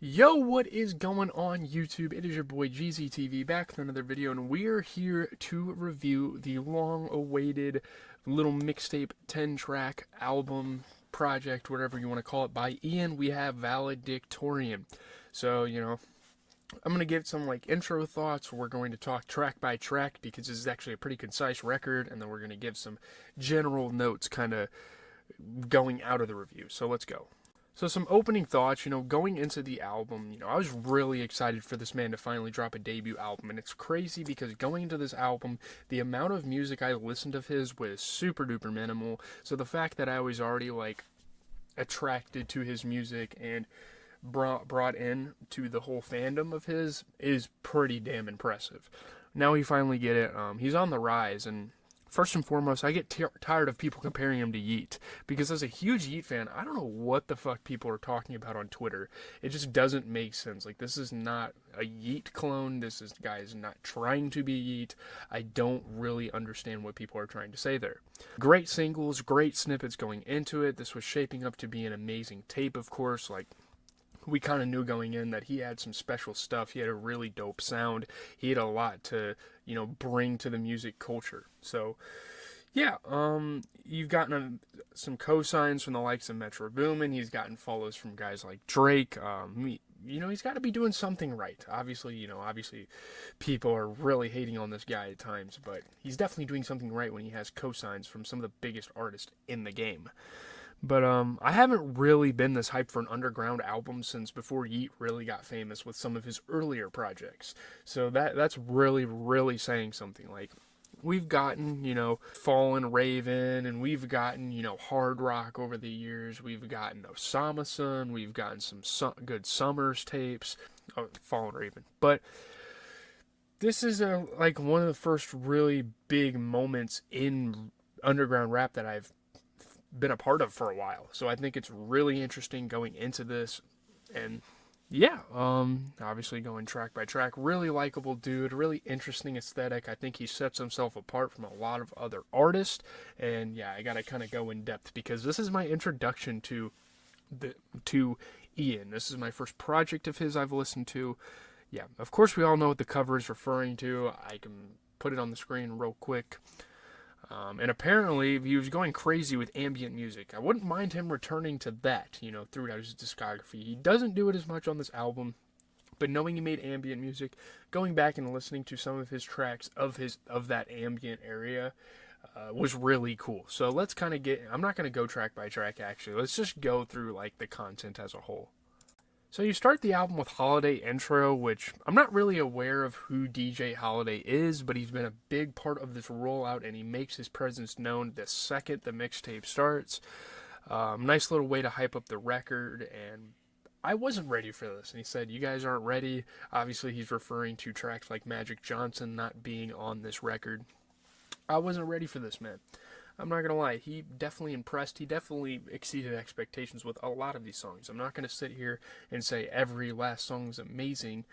Yo, what is going on YouTube? It is your boy GZTV back with another video, and we're here to review the long-awaited little mixtape 10-track album project, whatever you want to call it, by Ian We Have Valedictorian. So, I'm going to give some intro thoughts. We're going to talk track by track because this is actually a pretty concise record, and then we're going to give some general notes kind of going out of the review. So let's go. So some opening thoughts, going into the album, I was really excited for this man to finally drop a debut album. And it's crazy because going into this album, the amount of music I listened of his was super duper minimal. So the fact that I was already attracted to his music and brought in to the whole fandom of his is pretty damn impressive. Now we finally get it. He's on the rise, and first and foremost, I get tired of people comparing him to Yeat, because as a huge Yeat fan, I don't know what the fuck people are talking about on Twitter. It just doesn't make sense. This is not a Yeat clone. This guy is not trying to be Yeat. I don't really understand what people are trying to say there. Great singles, great snippets going into it. This was shaping up to be an amazing tape, of course. We kind of knew going in that he had some special stuff. He had a really dope sound. He had a lot to, bring to the music culture. So, yeah, you've gotten some cosigns from the likes of Metro Boomin. He's gotten follows from guys like Drake. He's got to be doing something right. Obviously, people are really hating on this guy at times, but he's definitely doing something right when he has cosigns from some of the biggest artists in the game. But I haven't really been this hyped for an underground album since before Yeat really got famous with some of his earlier projects. So that's really, really saying something. We've gotten, Fallen Raven, and we've gotten, hard rock over the years. We've gotten Osama-sun. We've gotten some good Summers tapes. Oh, Fallen Raven. But this is one of the first really big moments in underground rap that I've been a part of for a while. So I think it's really interesting going into this. And yeah, obviously going track by track. Really likable dude, really interesting aesthetic. I think he sets himself apart from a lot of other artists. And yeah, I gotta kind of go in depth because this is my introduction to Ian. This is my first project of his I've listened to. Yeah, of course we all know what the cover is referring to. I can put it on the screen real quick. And apparently, he was going crazy with ambient music. I wouldn't mind him returning to that, throughout his discography. He doesn't do it as much on this album, but knowing he made ambient music, going back and listening to some of his tracks of that ambient area was really cool. So let's kind of I'm not going to go track by track, actually. Let's just go through, the content as a whole. So you start the album with Holiday Intro, which I'm not really aware of who DJ Holiday is, but he's been a big part of this rollout, and he makes his presence known the second the mixtape starts. Nice little way to hype up the record, and I wasn't ready for this. And he said, you guys aren't ready. Obviously, he's referring to tracks like Magic Johnson not being on this record. I wasn't ready for this, man. I'm not going to lie, he definitely impressed. He definitely exceeded expectations with a lot of these songs. I'm not going to sit here and say every last song is amazing,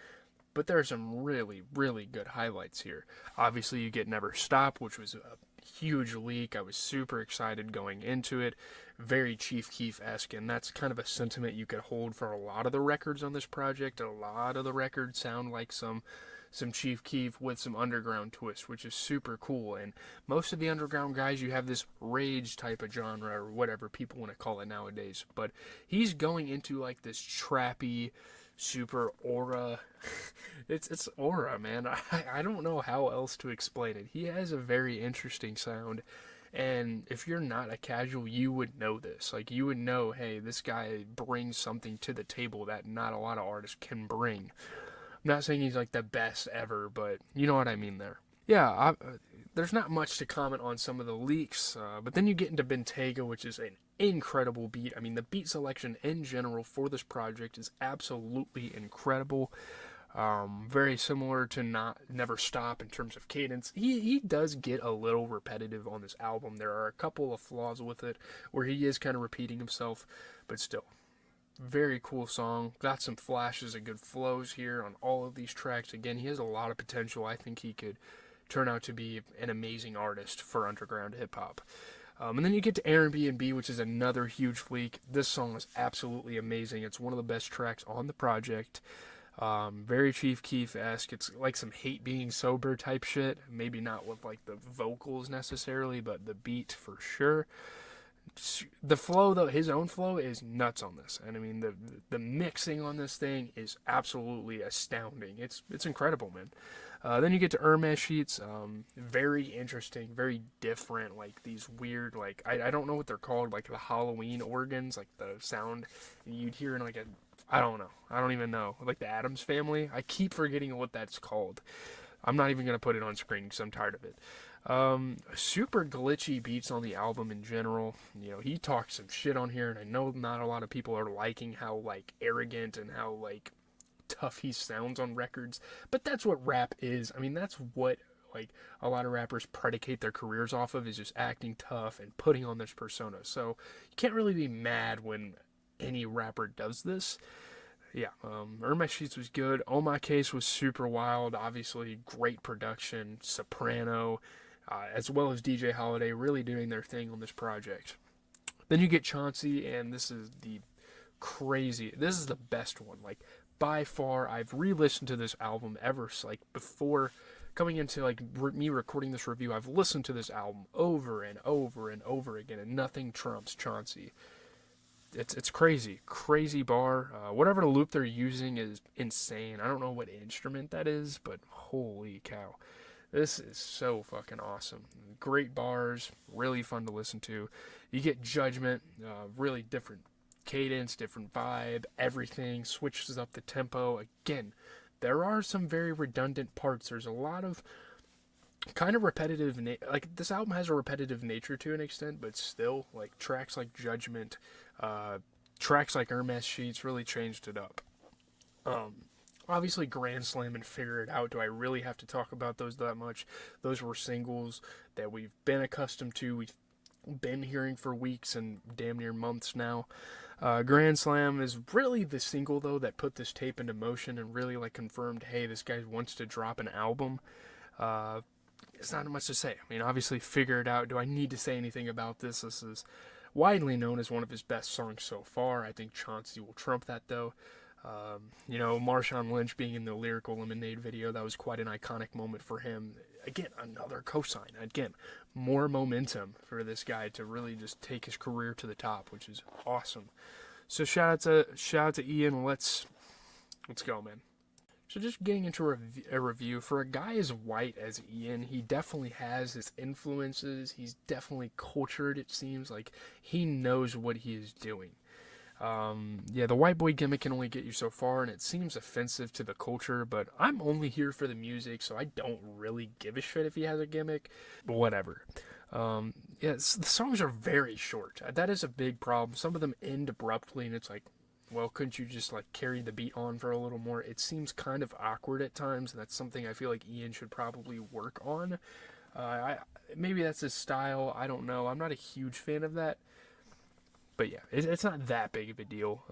but there are some really, really good highlights here. Obviously, you get Never Stop, which was a huge leak. I was super excited going into it. Very Chief Keef-esque, and that's kind of a sentiment you could hold for a lot of the records on this project. A lot of the records sound like some Chief Keef with some underground twist, which is super cool. And most of the underground guys, you have this rage type of genre or whatever people want to call it nowadays. But he's going into this trappy, super aura. it's aura, man. I don't know how else to explain it. He has a very interesting sound. And if you're not a casual, you would know this. You would know, hey, this guy brings something to the table that not a lot of artists can bring. I'm not saying he's the best ever, but you know what I mean there. Yeah, there's not much to comment on some of the leaks, but then you get into Bentayga, which is an incredible beat. I mean, the beat selection in general for this project is absolutely incredible. Very similar to Never Stop in terms of cadence. He does get a little repetitive on this album. There are a couple of flaws with it where he is kind of repeating himself, but still. Very cool song. Got some flashes of good flows here on all of these tracks. Again, he has a lot of potential. I think he could turn out to be an amazing artist for underground hip-hop. And then you get to Airbnb, which is another huge leak. This song is absolutely amazing. It's one of the best tracks on the project. Very Chief Keef-esque. It's like some hate being sober type shit. Maybe not with like the vocals necessarily, but the beat for sure. The flow, though, his own flow is nuts on this, and I mean the mixing on this thing is absolutely astounding. It's incredible, man. Then you get to Hermes sheets. Very interesting, very different. Like these weird, like I don't know what they're called, like the Halloween organs, like the sound you'd hear in like a, I don't know, I don't even know, like the Addams Family. I keep forgetting what that's called. I'm not even gonna put it on screen because I'm tired of it. Super glitchy beats on the album in general. You know, he talks some shit on here, and I know not a lot of people are liking how like arrogant and how like tough he sounds on records, but that's what rap is. I mean, that's what like a lot of rappers predicate their careers off of, is just acting tough and putting on this persona. So you can't really be mad when any rapper does this. Yeah, Hermes Sheets was good. Oh My Case was super wild. Obviously, great production. Soprano, as well as DJ Holiday, really doing their thing on this project. Then you get Chauncey, and this is the crazy. This is the best one. Like by far, I've re-listened to this album ever like before coming into like me recording this review. I've listened to this album over and over and over again, and nothing trumps Chauncey. It's crazy bar. Whatever loop they're using is insane. I don't know what instrument that is, but holy cow, this is so fucking awesome. Great bars, really fun to listen to. You get Judgment, really different cadence, different vibe, everything switches up the tempo. Again, there are some very redundant parts. There's a lot of kind of repetitive, like this album has a repetitive nature to an extent, but still, like tracks like Judgment, tracks like Hermes Sheets really changed it up. Obviously Grand Slam and Figure It Out. Do I really have to talk about those that much? Those were singles that we've been accustomed to. We've been hearing for weeks and damn near months now. Grand Slam is really the single though that put this tape into motion and really like confirmed, hey, this guy wants to drop an album. It's not much to say. I mean, obviously, Figure It Out. Do I need to say anything about this? This is widely known as one of his best songs so far. I think Chauncey will trump that, though. You know, Marshawn Lynch being in the Lyrical Lemonade video, that was quite an iconic moment for him. Again, another cosign. Again, more momentum for this guy to really just take his career to the top, which is awesome. So shout out to Ian. Let's go, man. So just getting into a review, for a guy as white as Ian, he definitely has his influences. He's definitely cultured, it seems. Like, he knows what he is doing. Yeah, the white boy gimmick can only get you so far, and it seems offensive to the culture, but I'm only here for the music, so I don't really give a shit if he has a gimmick. But whatever. Yeah, the songs are very short. That is a big problem. Some of them end abruptly, and it's like, well, couldn't you just like carry the beat on for a little more? It seems kind of awkward at times, and that's something I feel like Ian should probably work on. Maybe that's his style. I don't know. I'm not a huge fan of that. But yeah, it's not that big of a deal.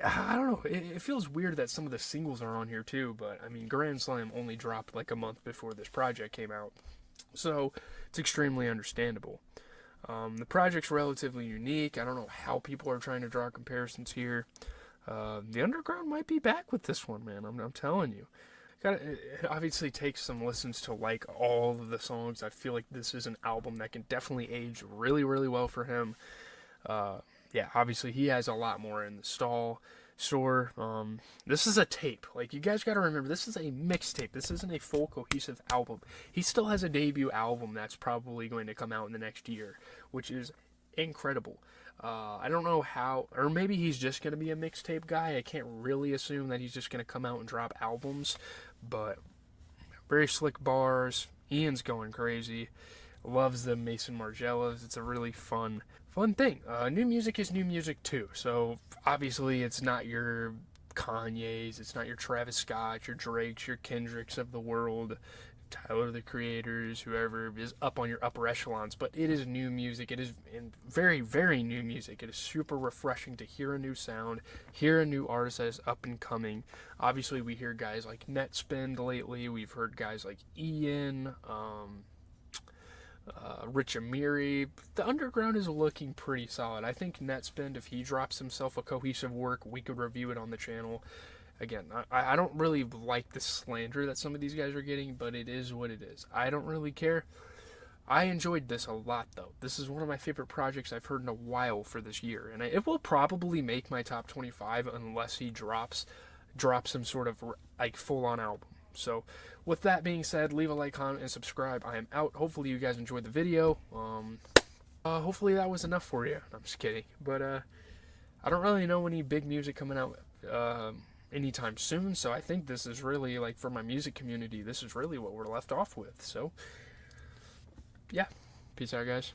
I don't know. It feels weird that some of the singles are on here too, but I mean, Grand Slam only dropped like a month before this project came out. So it's extremely understandable. The project's relatively unique. I don't know how people are trying to draw comparisons here. The Underground might be back with this one, man. I'm telling you. It obviously takes some listens to like all of the songs. I feel like this is an album that can definitely age really, really well for him. Yeah, obviously he has a lot more in the store. This is a tape. Like, you guys gotta remember, this is a mixtape. This isn't a full cohesive album. He still has a debut album that's probably going to come out in the next year, which is incredible. I don't know how, or maybe he's just gonna be a mixtape guy. I can't really assume that he's just gonna come out and drop albums, but very slick bars. Ian's going crazy. Loves the Mason Margellas. It's a really fun thing. New music is new music too. So obviously it's not your Kanye's, it's not your Travis Scott's, your Drake's, your Kendrick's of the world, Tyler the Creators, whoever is up on your upper echelons, but it is new music. It is very, very new music. It is super refreshing to hear a new sound, hear a new artist that is up and coming. Obviously we hear guys like Netspend lately. We've heard guys like Ian, Rich Amiri. The underground is looking pretty solid. I think Netspend, if he drops himself a cohesive work, we could review it on the channel. Again, I don't really like the slander that some of these guys are getting, but it is what it is. I don't really care. I enjoyed this a lot, though. This is one of my favorite projects I've heard in a while for this year, and it will probably make my top 25 unless he drops some sort of like full-on album. So, with that being said, leave a like, comment, and subscribe. I am out. Hopefully, you guys enjoyed the video. Hopefully, that was enough for you. I'm just kidding, but I don't really know any big music coming out anytime soon. So I think this is really, like, for my music community, this is really what we're left off with. So, yeah. Peace out, guys.